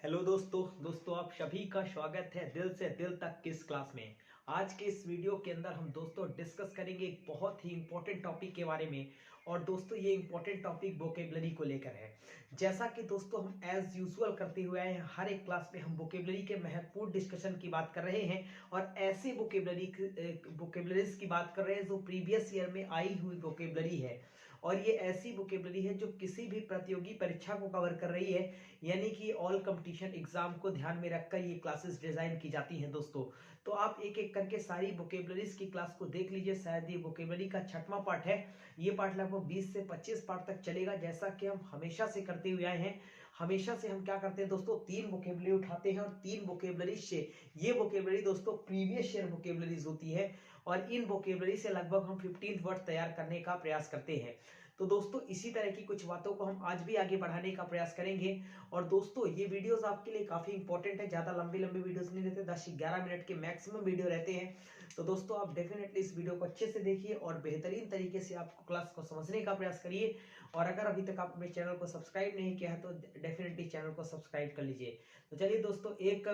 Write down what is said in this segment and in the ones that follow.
Hello दोस्तों आप सभी का स्वागत है दिल से दिल तक किस क्लास में। आज के इस वीडियो के अंदर हम दोस्तों डिस्कस करेंगे एक बहुत ही इंपॉर्टेंट टॉपिक के बारे में। और दोस्तों ये इंपॉर्टेंट टॉपिक वोकेबलरी को लेकर है। जैसा कि दोस्तों हम एज यूजुअल करते हुए आए हैं, हर एक क्लास में हम वोकेबलरी के महत्वपूर्ण डिस्कशन की बात कर रहे हैं और ऐसे वोकेबलरीज की बात कर रहे हैं जो प्रीवियस ईयर में आई हुई वोकेबलरी है। और ये ऐसी वोकेबलरी है जो किसी भी प्रतियोगी परीक्षा को कवर कर रही है, यानी कि ऑल कंपटीशन एग्जाम को ध्यान में रखकर ये क्लासेस डिजाइन की जाती हैं दोस्तों। तो आप एक एक करके सारी वोकेबलरीज की क्लास को देख लीजिए। शायद ये वोकेबलरी का 6वां पार्ट है। ये पार्ट लगभग 20 से 25 पार्ट तक चलेगा, जैसा कि हम हमेशा से करते हुए आए हैं। हमेशा से हम क्या करते हैं दोस्तों, 3 वोकेबलरी उठाते हैं और 3 वोकेबलरी से ये वोकेबलरी दोस्तों प्रीवियस ईयर वोकेबलरीज होती है और इन वोकेबलरी से लगभग हम 15 वर्ड तैयार करने का प्रयास करते हैं। तो दोस्तों इसी तरह की कुछ बातों को हम आज भी आगे बढ़ाने का प्रयास करेंगे। और दोस्तों ये वीडियोस आपके लिए काफी इंपॉर्टेंट है, ज्यादा लंबी वीडियोस नहीं रहते, 10 से 11 मिनट के मैक्सिमम वीडियो रहते हैं। तो दोस्तों आप डेफिनेटली इस वीडियो को अच्छे से देखिए और बेहतरीन तरीके से आपको क्लास को समझने का प्रयास करिए। और अगर अभी तक आपने चैनल को सब्सक्राइब नहीं किया है तो डेफिनेटली चैनल को सब्सक्राइब कर लीजिए। तो चलिए दोस्तों एक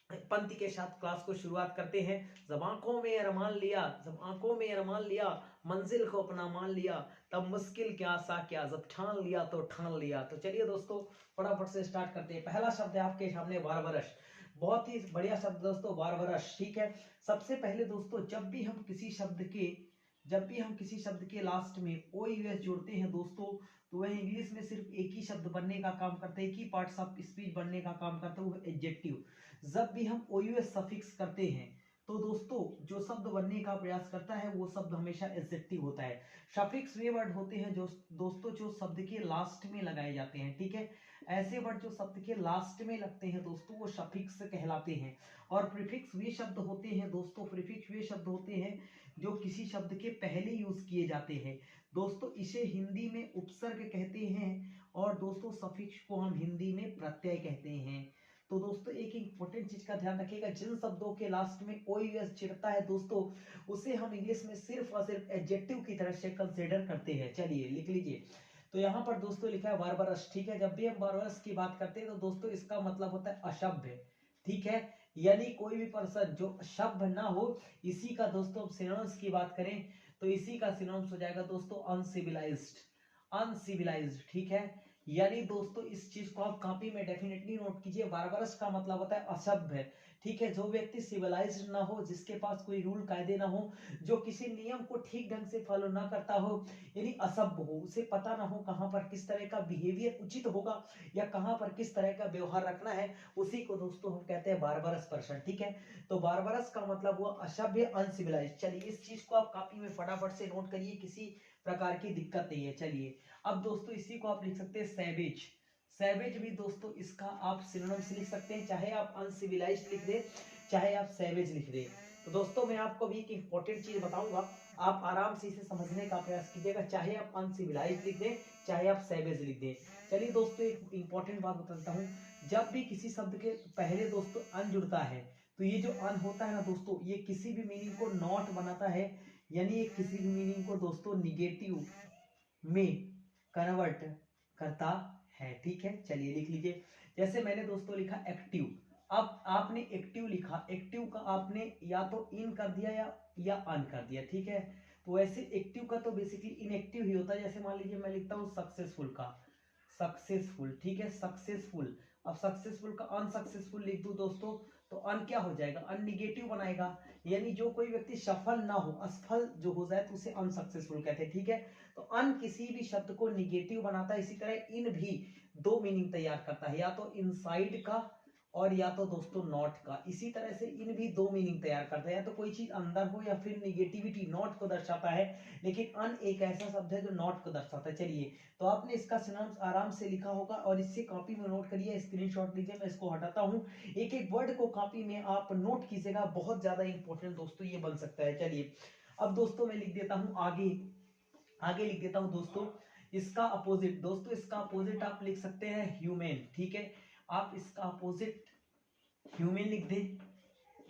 पंक्ति के साथ क्लास को शुरुआत करते हैं। जब आंखों में अरमान लिया, जब आंखों में अरमान लिया, मंजिल को अपना मान लिया, तब मुश्किल क्या सा क्या, जब ठान लिया तो ठान लिया। तो चलिए दोस्तों फटाफट से स्टार्ट करते हैं। पहला शब्द है आपके सामने बारबरस। बहुत ही बढ़िया शब्द दोस्तों बारबरस, ठीक है। सबसे पहले दोस्तों जब भी हम किसी शब्द के लास्ट में ओ यूएस जोड़ते हैं दोस्तों, तो वह इंग्लिश में सिर्फ एक ही शब्द बनने का काम करता है, एक ही पार्ट्स ऑफ स्पीच बनने का काम करता है, वो एडजेक्टिव। जब भी हम ओ यूएस सफिक्स करते हैं तो दोस्तों जो शब्द बनने का प्रयास करता है वो शब्द हमेशा एडजेक्टिव होता है। सफिक्स वे वर्ड होते हैं जो दोस्तों जो शब्द के लास्ट में लगाए जाते हैं, ठीक है। ऐसे वर्ड जो शब्द के लास्ट में लगते हैं दोस्तों वो सफिक्स कहलाते हैं। और प्रीफिक्स वे शब्द होते हैं दोस्तों, प्रीफिक्स वे शब्द होते हैं जो किसी शब्द के पहले यूज किए जाते हैं दोस्तों। इसे हिंदी में उपसर्ग कहते हैं और दोस्तों सफिक्स को हम हिंदी में प्रत्यय कहते हैं। तो दोस्तों एक इंपॉर्टेंट चीज का ध्यान रखिएगा, जिन शब्दों के लास्ट में ओ यूएस चिढ़ता है दोस्तों उसे हम इंग्लिश में सिर्फ और सिर्फ एडजेक्टिव की तरह से कंसीडर करते हैं। चलिए लिख लीजिए। तो यहाँ पर दोस्तों लिखा है बारबरस, ठीक है। जब भी हम बारबरस की बात करते हैं तो दोस्तों इसका मतलब होता है असभ्य, ठीक है। यानी कोई भी पर्सन जो सभ्य ना हो, इसी का दोस्तों सिनोनिम्स की बात करें तो इसी का सिनोनिम्स हो जाएगा दोस्तों अनसिविलाइज्ड, अनसिविलाइज्ड, ठीक है। यानी दोस्तों इस चीज को आप कॉपी में डेफिनेटली नोट कीजिए। बारबरस का मतलब होता है असभ्य, ठीक है। जो व्यक्ति सिविलाइज्ड ना हो, जिसके पास कोई रूल कायदे ना हो, जो किसी नियम को ठीक ढंग से फॉलो ना करता हो, यानी असभ्य हो, उसे पता ना हो कहां पर किस तरह का बिहेवियर उचित होगा या कहां पर किस तरह का व्यवहार रखना है, उसी को दोस्तों हम कहते हैं बारबरस पर्सन, ठीक है। तो बारबरस का मतलब हुआ असभ्य, अनसिविलाइज्ड। चलिए इस चीज को आप कॉपी में फटाफट से नोट करिए, किसी प्रकार की दिक्कत नहीं है। चलिए अब दोस्तों इसी को आप लिख सकते हैं सैवेज। सैवेज भी दोस्तों इसका आप सिनोनिम्स लिख सकते हैं, चाहे आप अनसिविलाइज्ड लिख दे चाहे आप सैवेज लिख दे। तो दोस्तों मैं आपको भी एक इंपॉर्टेंट चीज बताऊंगा, आप आराम से इसे समझने का प्रयास कीजिएगा, चाहे आप अनसिविलाइज्ड लिख दें चाहे आप सैवेज लिख दें। चलिए दोस्तों एक इंपॉर्टेंट बात बताता हूँ, जब भी किसी शब्द के पहले दोस्तों अन जुड़ता है तो ये जो अन होता है ना दोस्तों, ये किसी भी मीनिंग को नॉट बनाता है, यानी ये किसी भी मीनिंग को दोस्तों निगेटिव में कन्वर्ट करता है, ठीक है। चलिए लिख लीजिए। जैसे मैंने दोस्तों लिखा एक्टिव, अब आपने एक्टिव लिखा, एक्टिव का आपने या तो इन कर दिया या अन कर दिया, ठीक है। तो वैसे एक्टिव का तो बेसिकली इनएक्टिव ही होता है। जैसे मान लीजिए मैं लिखता हूं सक्सेसफुल का सक्सेसफुल, ठीक है, सक्सेसफुल। अब सक्सेसफुल का अनसक्सेसफुल लिख दूं दोस्तों तो अन क्या हो जाएगा, अन निगेटिव बनाएगा, यानी जो कोई व्यक्ति सफल ना हो, असफल जो हो जाए तो उसे अनसक्सेसफुल कहते हैं, ठीक है। तो अन किसी भी शब्द को निगेटिव बनाता है। इसी तरह इन भी 2 मीनिंग तैयार करता है, या तो इनसाइड का और या तो दोस्तों नॉट का। इसी तरह से इन भी 2 मीनिंग तैयार करता है, या तो कोई चीज अंदर हो या फिर निगेटिविटी नॉट को दर्शाता है, लेकिन अन एक ऐसा शब्द है जो नॉट को दर्शाता है। चलिए तो आपने इसका सिनोनिम्स आराम से लिखा होगा और इससे कॉपी में नोट करिए, स्क्रीनशॉट लीजिए, मैं इसको हटाता हूँ। एक एक वर्ड को कॉपी में आप नोट कीजिएगा, बहुत ज्यादा इंपॉर्टेंट दोस्तों ये बन सकता है। चलिए अब दोस्तों मैं लिख देता हूं आगे, आगे लिख देता हूं दोस्तों इसका अपोजिट। दोस्तों इसका अपोजिट आप लिख सकते हैं ह्यूमन, ठीक है। आप इसका अपोजिट ह्यूमन लिख दें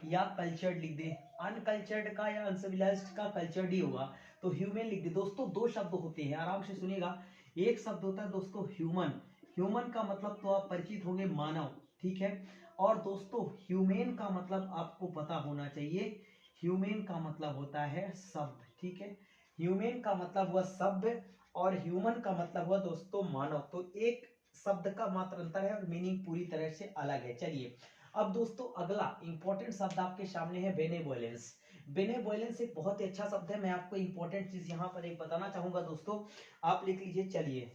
या कल्चर्ड लिख दें। अनकल्चर्ड का या अनसिविलाइज्ड का कल्चर्ड ही होगा, तो ह्यूमन लिख दे। दोस्तों 2 शब्द होते हैं, आराम से सुनिएगा। एक शब्द होता है दोस्तों ह्यूमन, ह्यूमन का मतलब तो आप परिचित होंगे, मानव, ठीक है। और दोस्तों ह्यूमेन का मतलब आपको पता होना चाहिए, ह्यूमेन का मतलब होता है शब्द, ठीक है। ह्यूमेन का मतलब हुआ शब्द और ह्यूमन का मतलब हुआ दोस्तों मानव। तो एक शब्द का मात्र अंतर है और मीनिंग पूरी तरह से अलग है। चलिए अब दोस्तों अगला इंपॉर्टेंट शब्द आपके सामने है बेनेवोलेंस। बेनेवोलेंस एक बहुत ही अच्छा शब्द है। मैं आपको इंपॉर्टेंट चीज यहाँ पर एक बताना चाहूंगा दोस्तों, आप लिख लीजिए। चलिए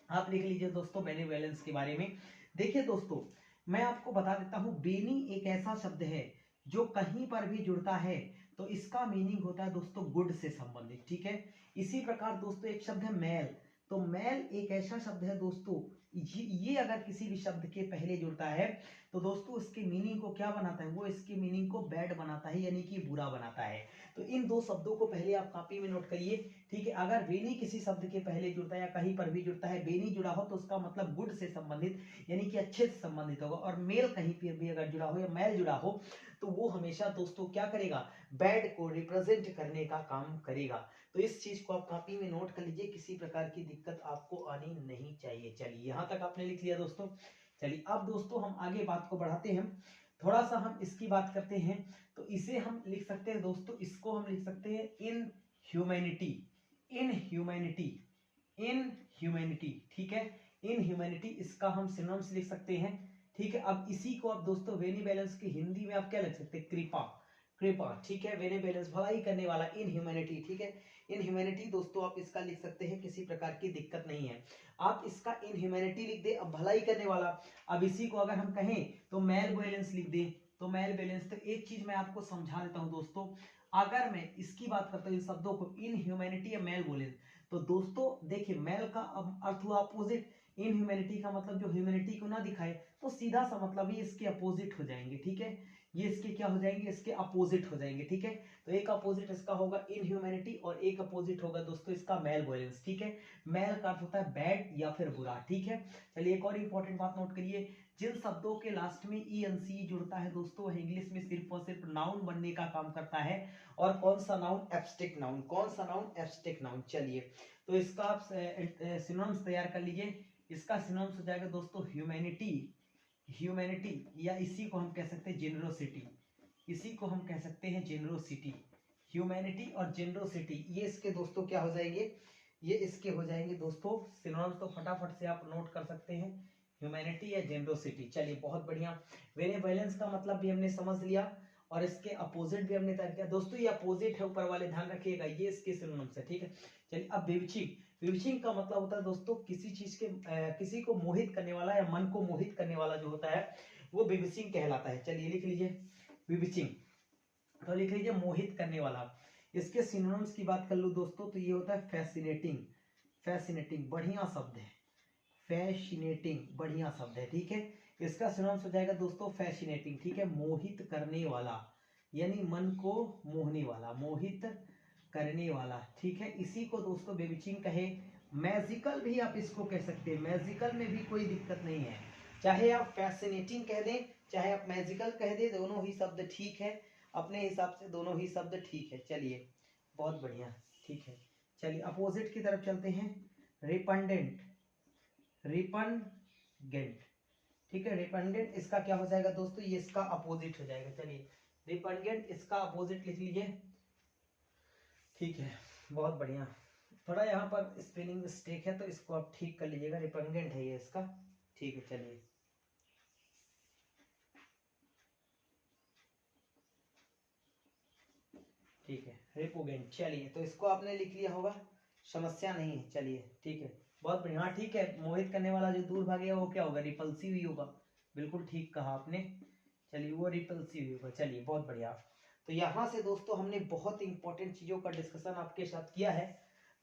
आप लिख लीजिए दोस्तों बेनेवोलेंस के बारे में। देखिए दोस्तों मैं आपको बता देता हूं, बेनी एक ऐसा शब्द है जो कहीं पर भी जुड़ता है तो इसका मीनिंग होता है दोस्तों गुड से संबंधित, ठीक है। इसी प्रकार दोस्तों एक शब्द है मैल। तो मैल एक ऐसा शब्द है दोस्तों, ये अगर किसी भी शब्द के पहले जुड़ता है तो दोस्तों उसके मीनिंग को क्या बनाता है, वो इसके मीनिंग को बैड बनाता है, यानी कि बुरा बनाता है। तो इन दो शब्दों को पहले आप कॉपी में नोट करिए, ठीक है। अगर बेनी किसी शब्द के पहले जुड़ता है या कहीं पर भी जुड़ता है, बेनी जुड़ा हो तो उसका मतलब गुड से संबंधित यानी कि अच्छे से संबंधित होगा। और मेल कहीं पर भी अगर जुड़ा हो या मैल जुड़ा हो तो वो हमेशा दोस्तों क्या करेगा, बैड को रिप्रेजेंट करने का काम करेगा। तो इस चीज को आप कॉपी में नोट कर लीजिए, किसी प्रकार की दिक्कत आपको आनी नहीं चाहिए। चलिए यहां तक आपने लिख लिया दोस्तों। चलिए अब दोस्तों हम आगे बात को बढ़ाते हैं, थोड़ा सा हम इसकी बात करते हैं। तो इसे हम लिख सकते हैं दोस्तों, इसको हम लिख सकते हैं in humanity, in humanity, in humanity, ठीक है। इन ह्यूमैनिटी इसका हम सिनोनिम्स लिख सकते हैं, ठीक है। अब इसी को आप दोस्तों बेनिवोलेंस की हिंदी में आप क्या लिख सकते हैं, कृपा, कृपा, ठीक है। बेनिवोलेंस भलाई करने वाला, इन ह्यूमैनिटी, ठीक है। इन ह्यूमैनिटी दोस्तों आप इसका लिख सकते हैं, किसी प्रकार की दिक्कत नहीं है। आप इसका इन ह्यूमैनिटी लिख दे। अब भलाई करने वाला, अब इसी को अगर हम कहें तो मैल वोलेंस लिख दे, तो मैल वोलेंस। तो एक चीज मैं आपको समझा देता हूं दोस्तों, अगर मैं इसकी बात करता हूं इन शब्दों को, इन ह्यूमैनिटी या मैल वोलेंस, तो दोस्तों देखिए मैल का अर्थ हुआ अपोजिट, इन ह्यूमैनिटी का मतलब जो ह्यूमैनिटी को ना दिखाए, तो सीधा सा मतलब ये इसके अपोजिट हो जाएंगे, ठीक है। ये इसके क्या हो जाएंगे, इसके अपोजिट हो जाएंगे, ठीक है। तो एक अपोजिट इसका होगा इन ह्यूमैनिटी और एक अपोजिट होगा दोस्तों इसका मैल वोलेंस, ठीक है। मैल का अर्थ होता है बैड या फिर बुरा, ठीक है। चलिए एक और इंपॉर्टेंट बात नोट करिए, जिन शब्दों के लास्ट में ई एन सी जुड़ता है दोस्तों वह इंग्लिश में सिर्फ और सिर्फ नाउन बनने का काम करता है। और कौन सा नाउन, एब्स्ट्रैक्ट नाउन, कौन सा नाउन, एब्स्ट्रैक्ट नाउन। चलिए तो इसका आप सिनोनिम्स तैयार कर लीजिए। इसका सिनोनिम्स हो जाएगा दोस्तों ह्यूमैनिटी, ह्यूमैनिटी, या इसी को हम कह सकते हैं जेनरोसिटी, इसी को हम कह सकते हैं जेनरोसिटी। ह्यूमैनिटी और जेनरोसिटी ये इसके दोस्तों क्या हो जाएंगे, ये इसके हो जाएंगे दोस्तों सिनोनिम्स। तो फटाफट से आप नोट कर सकते हैं, ह्यूमैनिटी या जेनरोसिटी। चलिए बहुत बढ़िया, बेनेवोलेंस का मतलब भी हमने समझ लिया और इसके अपोजिट भी हमने तय किया दोस्तों। ये अपोजिट है ऊपर वाले, ध्यान रखिएगा, ये इसके सिनोनिम्स है, ठीक है। चलिए अब विवक्षिक, विवक्षिक का मतलब होता है दोस्तों किसी चीज के किसी को मोहित करने वाला या मन को मोहित करने वाला जो होता है वो विवक्षिक कहलाता है। चलिए लिख लीजिए विवक्षिक, तो लिख लीजिए मोहित करने वाला। इसके सिनोनिम्स की बात कर लूं दोस्तों तो ये होता है फैसिनेटिंग, फैसिनेटिंग बढ़िया शब्द है, फैसिनेटिंग बढ़िया शब्द है, ठीक है। इसका सिनोनिम्स हो जाएगा दोस्तों फैसिनेटिंग, ठीक है। मोहित करने वाला यानी मन को मोहने वाला, मोहित करने वाला, ठीक है। इसी को दोस्तों बेविचिंग कहे। मैजिकल भी आप इसको कह सकते हैं, मैजिकल में भी कोई दिक्कत नहीं है, चाहे आप फैसिनेटिंग कह दें चाहे आप मैजिकल कह दें, दोनों ही शब्द ठीक है, अपने हिसाब से दोनों ही शब्द ठीक है। चलिए बहुत बढ़िया, ठीक है। चलिए अपोजिट की तरफ चलते हैं, रिपंडेंट, रिपनगेंट, ठीक है। रिपंडेंट इसका क्या हो जाएगा दोस्तों, ये इसका अपोजिट हो जाएगा। चलिए रिपंडेंट इसका अपोजिट लिख लीजिए, ठीक है। बहुत बढ़िया, थोड़ा यहाँ पर स्पेलिंग मिस्टेक है तो इसको आप ठीक कर लीजिएगा, रिपंडेंट है ये इसका, ठीक है। चलिए ठीक है, रिपोगेंट। चलिए तो इसको आपने लिख लिया होगा, समस्या नहीं है। चलिए ठीक है, बहुत बढ़िया, हाँ ठीक है। मोहित करने वाला जो दूर भागेगा वो क्या होगा, रिपल्सिव ही होगा, बिल्कुल ठीक कहा आपने। चलिए वो रिपल्सिव ही होगा। चलिए बहुत बढ़िया। तो यहाँ से दोस्तों हमने बहुत इंपॉर्टेंट चीजों का डिस्कशन आपके साथ किया है,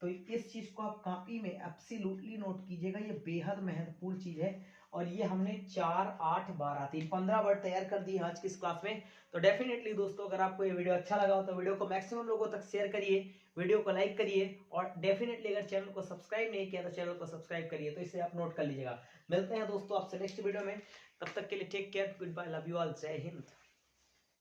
तो इस चीज को आप कॉपी में एब्सोल्युटली नोट कीजिएगा, ये बेहद महत्वपूर्ण चीज है। और ये हमने 4, 8, 12, 3, 15 वर्ड तैयार कर दिए आज की इस क्लास में। तो डेफिनेटली दोस्तों अगर आपको ये वीडियो अच्छा लगा हो तो वीडियो को मैक्सिमम लोगों तक शेयर करिए, वीडियो को लाइक करिए, और डेफिनेटली अगर चैनल को सब्सक्राइब नहीं किया तो चैनल को सब्सक्राइब करिए। तो इसे आप नोट कर लीजिएगा। मिलते हैं दोस्तों आपसे नेक्स्ट वीडियो में, तब तक के लिए take care, good bye, love you all, जय हिंद।